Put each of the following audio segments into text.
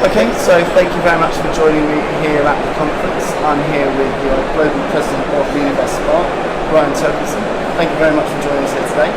Okay, so thank you very much for joining me here at the conference. I'm here with the Global President of Mediavest, BrianTerkelsen. Thank you very much for joining us here today.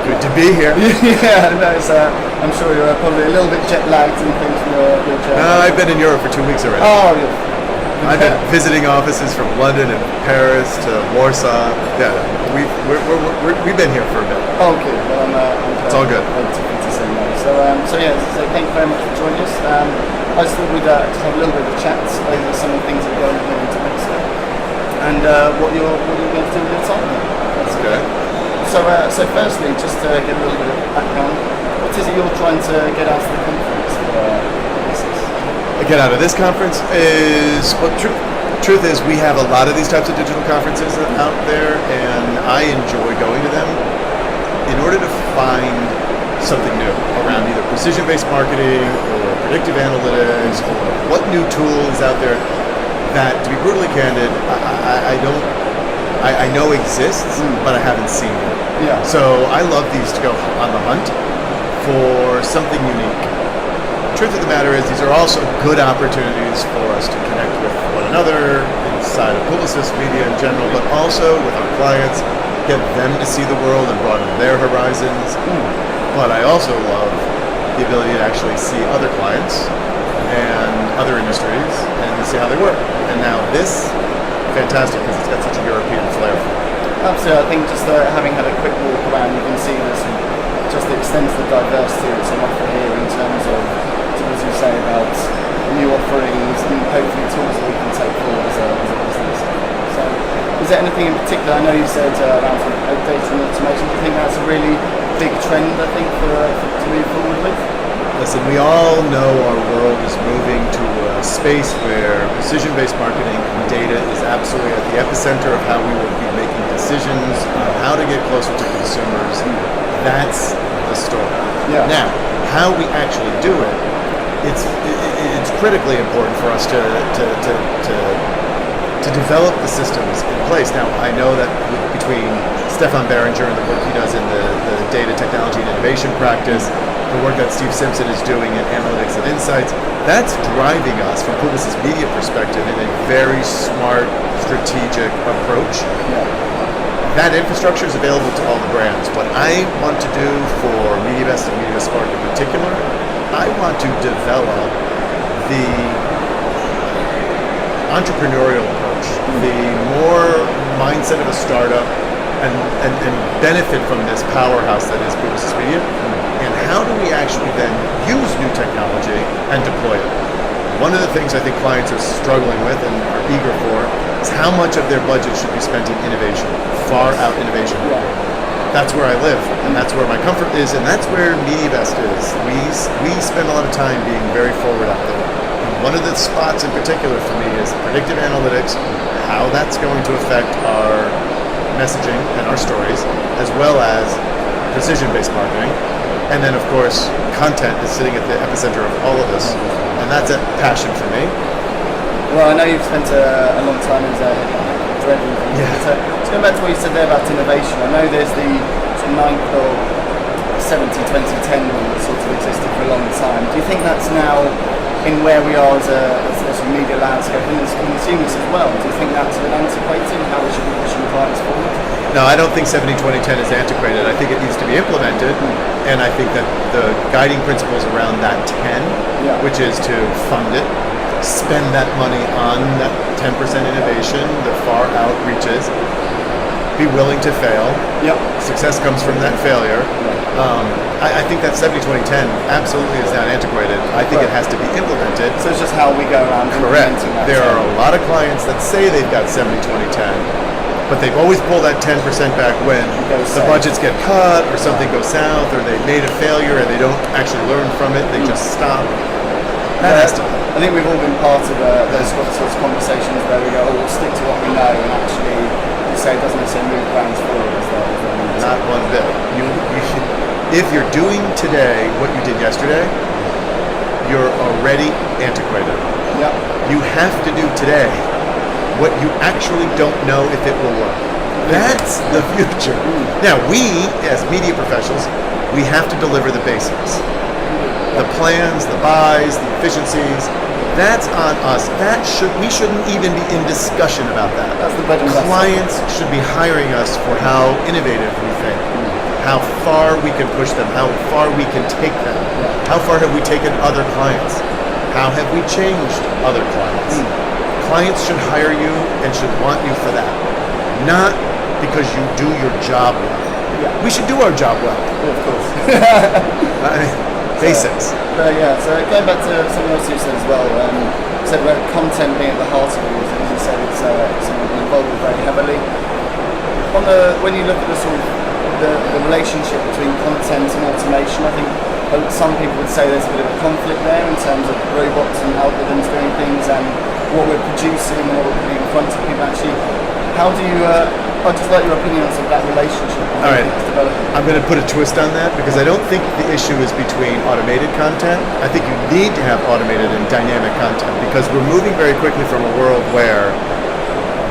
Good to be here. Yeah, no, I'm sure you're probably a little bit jet lagged and things from your journey. I've been in Europe for 2 weeks already. Oh, I've been visiting offices from London and Paris to Warsaw. Yeah, we've been here for a bit. Oh, good. Well, I'm it's all good. So yeah, thank you very much for joining us. I just thought we'd just have a little bit of a chat over some of the things that are going on in DMEXCO and what you're going to do with your time. That's good. So firstly, just to get a little bit of background, what is it you're trying to get out of the conference? Get out of this conference is, well, truth is we have a lot of these types of digital conferences out there, and I enjoy going to them in order to find something new around either precision-based marketing or predictive analytics or what new tool is out there that, to be brutally candid, I know exists, but I haven't seen it. Yeah. So I love these to go on the hunt for something unique. The truth of the matter is these are also good opportunities for us to connect with one another inside of Publicis media in general, but also with our clients, get them to see the world and broaden their horizons. But I also love the ability to actually see other clients and other industries and to see how they work. And now this, fantastic, because it's got such a European flair. Absolutely. I think just having had a quick walk around, you can see this just extends the diversity that's on offer here in terms of, as you say, about new offerings and hopefully tools that we can take forward as a business. So, is there anything in particular? I know you said around data and automation. Do you think that's a really big trend, I think, to move forward with? Listen, we all know our world is moving to a space where precision-based marketing and data is absolutely at the epicenter of how we will be making decisions on how to get closer to consumers. That's the story. Yeah. Now, how we actually do it, it's critically important for us to develop the systems in place. Now, I know that between Stefan Berenger and the work he does in the data technology and innovation practice, the work that Steve Simpson is doing in analytics and insights, that's driving us from Publicis media perspective in a very smart, strategic approach. Yeah. That infrastructure is available to all the brands. What I want to do for Mediavest and Mediavest Spark in particular, I want to develop the entrepreneurial approach, the more mindset of a startup, and benefit from this powerhouse that is Publicis Media. And how do we actually then use new technology and deploy it? One of the things I think clients are struggling with and are eager for is how much of their budget should be spent in innovation, far out innovation. Yeah. That's where I live, and that's where my comfort is, and that's where Mediavest is. We spend a lot of time being very forward out there. And one of the spots in particular for me is predictive analytics, how that's going to affect our messaging and our stories, as well as precision-based marketing. And then, of course, content is sitting at the epicenter of all of this, and that's a passion for me. Well, I know you've spent a long time as a dreading. Yeah. So, going back to what you said there about innovation, I know there's the sort of 9th or 70-20-10 rule that sort of existed for a long time. Do you think that's now in where we are as a media landscape and as consumers as well? Do you think that's a bit antiquated and how we should be pushing clients forward? No, I don't think 70-20-10 is antiquated. I think it needs to be implemented, and I think that the guiding principles around that 10, which is to fund it, spend that money on that 10% innovation, the far outreaches, be willing to fail. Yep. Success comes from that failure. I think that 70-20-10 absolutely is not antiquated. I think it has to be implemented. So it's just how we go around Correct. implementing that. There are a lot of clients that say they've got 70-20-10, but they've always pulled that 10% back when the budgets get cut or something goes south or they made a failure and they don't actually learn from it. They just stop. That has to. I think we've all been part of those sorts of conversations where we go, we'll stick to what we know, and actually, you say it doesn't necessarily move brands forward. Not one bit. If you're doing today what you did yesterday, you're already antiquated. Yep. You have to do today what you actually don't know if it will work. That's the future. Now, we, as media professionals, we have to deliver the basics. The plans, the buys, the efficiencies, that's on us. We shouldn't even be in discussion about that. That's the bread and butter. Clients should be hiring us for how innovative we think, how far we can push them, how far we can take them, how far have we taken other clients, how have we changed other clients. Clients should hire you and should want you for that, not because you do your job well. We should do our job well. Of course. Basics. So going back to something else you said as well, said about content being at the heart of it, as you said, it's something we're involved with very heavily. When you look at the relationship between content and automation, I think some people would say there's a bit of a conflict there in terms of robots and algorithms doing things and what we're producing and what we're putting in front of people. Actually, how do you? I'd just like your opinion on that relationship. All right, I'm going to put a twist on that because I don't think the issue is between automated content. I think you need to have automated and dynamic content because we're moving very quickly from a world where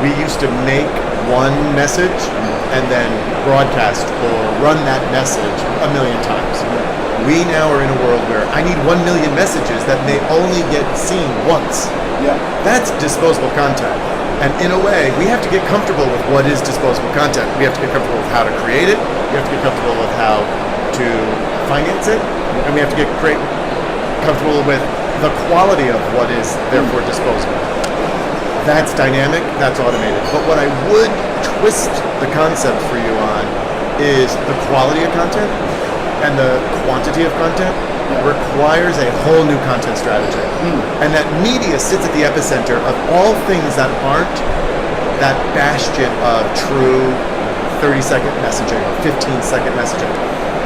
we used to make one message and then broadcast or run that message a million times. We now are in a world where I need 1 million messages that may only get seen once. That's disposable content. And in a way, we have to get comfortable with what is disposable content. We have to get comfortable with how to create it. We have to get comfortable with how to finance it. And we have to get comfortable with the quality of what is therefore disposable. That's dynamic, that's automated. But what I would twist the concept for you on is the quality of content and the quantity of content requires a whole new content strategy. And that media sits at the epicenter of all things that aren't that bastion of true 30-second messaging or 15-second messaging.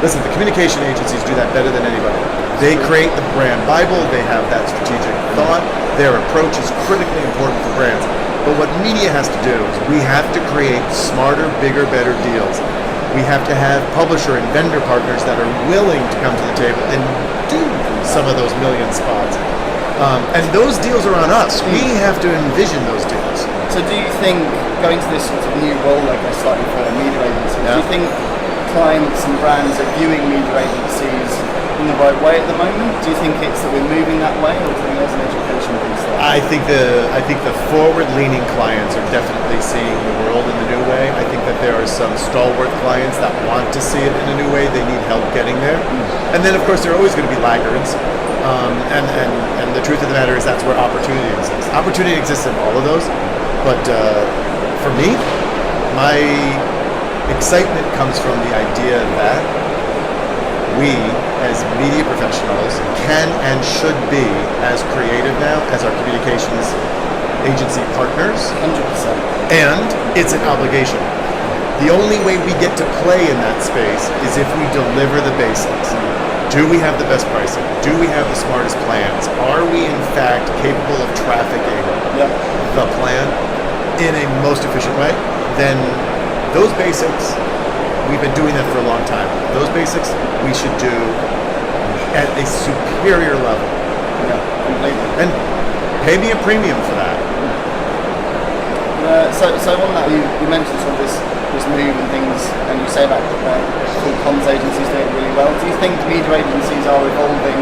Listen, the communication agencies do that better than anybody. They create the brand Bible, they have that strategic thought, their approach is critically important for brands. But what media has to do is we have to create smarter, bigger, better deals. We have to have publisher and vendor partners that are willing to come to the table and do some of those million spots. And those deals are on us. We have to envision those deals. So do you think, going to this sort of new role, I guess, slightly for media agencies, do you think clients and brands are viewing media agencies in the right way at the moment? Do you think it's that we're moving that way, or do you think there's an education piece there? I think the forward-leaning clients are definitely seeing the world in the new way. I think that there are some stalwart clients that want to see it in a new way. They need help getting there. And then, of course, there are always going to be laggards. And the truth of the matter is that's where opportunity exists. Opportunity exists in all of those. But for me, my excitement comes from the idea that we, as media professionals, can and should be as creative now as our communications agency partners. 100%. And it's an obligation. The only way we get to play in that space is if we deliver the basics. Do we have the best pricing? Do we have the smartest plans? Are we, in fact, capable of trafficking the plan in a most efficient way? Then those basics, we've been doing that for a long time. Those basics we should do at a superior level. Completely. And pay me a premium for that. So on that, you mentioned sort of this move and things, and you say about full comms agencies doing it really well. Do you think media agencies are evolving,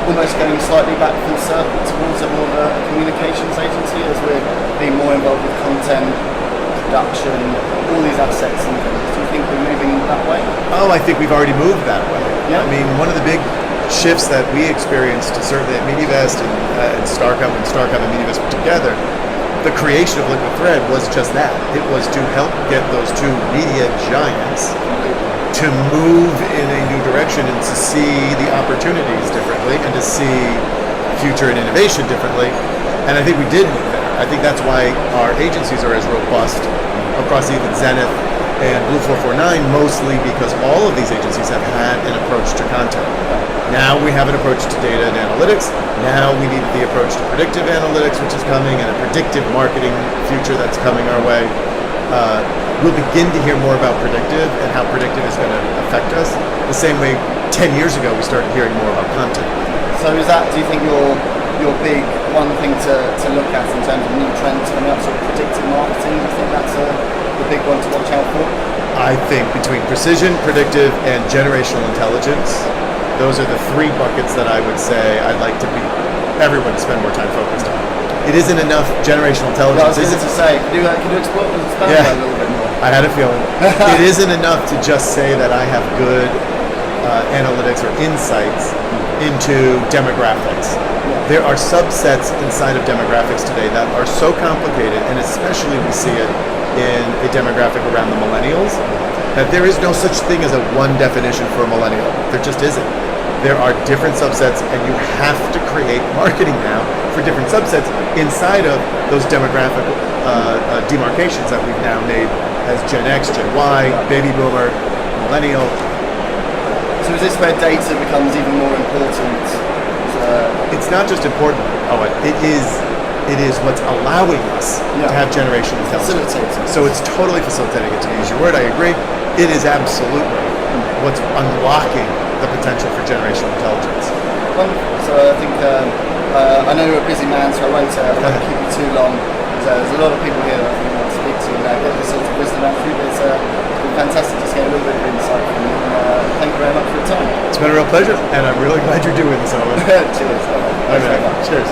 almost going slightly back full circle towards a more of a communications agency as we're being more involved with content, production, all these assets and things? Do you think we're moving that way? Oh, I think we've already moved that way. Yeah. I mean, one of the big shifts that we experienced, certainly at Mediavest and Starcom and Mediavest put together, the creation of Liquid Thread was just that. It was to help get those two media giants to move in a new direction and to see the opportunities differently and to see future and innovation differently. And I think we did move there. I think that's why our agencies are as robust across even Zenith and Blue 449, mostly because all of these agencies have had an approach to content. Now we have an approach to data and analytics. Now we need the approach to predictive analytics, which is coming, and a predictive marketing future that's coming our way. We'll begin to hear more about predictive and how predictive is going to affect us. The same way 10 years ago we started hearing more about content. So is that, do you think, your big one thing to look at in terms of new trends coming up, sort of predictive marketing? Do you think that's the big one to watch out for? I think between precision, predictive, and generational intelligence, those are the three buckets that I would say I'd like everyone to spend more time focused on. It isn't enough generational intelligence. I was going to say, can you expand that a little bit more? I had a feeling. It isn't enough to just say that I have good analytics or insights into demographics. There are subsets inside of demographics today that are so complicated, and especially we see it in a demographic around the millennials, that there is no such thing as a one definition for a millennial. There just isn't. There are different subsets, and you have to create marketing now for different subsets inside of those demographic demarcations that we've now made as Gen X, Gen Y, Baby Boomer, Millennial. So is this where data becomes even more important? It's not just important, Owen. It is what's allowing us to have generational intelligence. So it's totally facilitating it, to use your word. I agree. It is absolutely what's unlocking the potential for generational intelligence. Wonderful. So I think I know you're a busy man, so I won't keep you too long. There's a lot of people here that I think I want to speak to and get this sort of wisdom out of you. It's been fantastic to get a little bit of insight from you. Thank you very much for your time. It's been a real pleasure, and I'm really glad you're doing this, Owen. Cheers. Thanks very much. Cheers.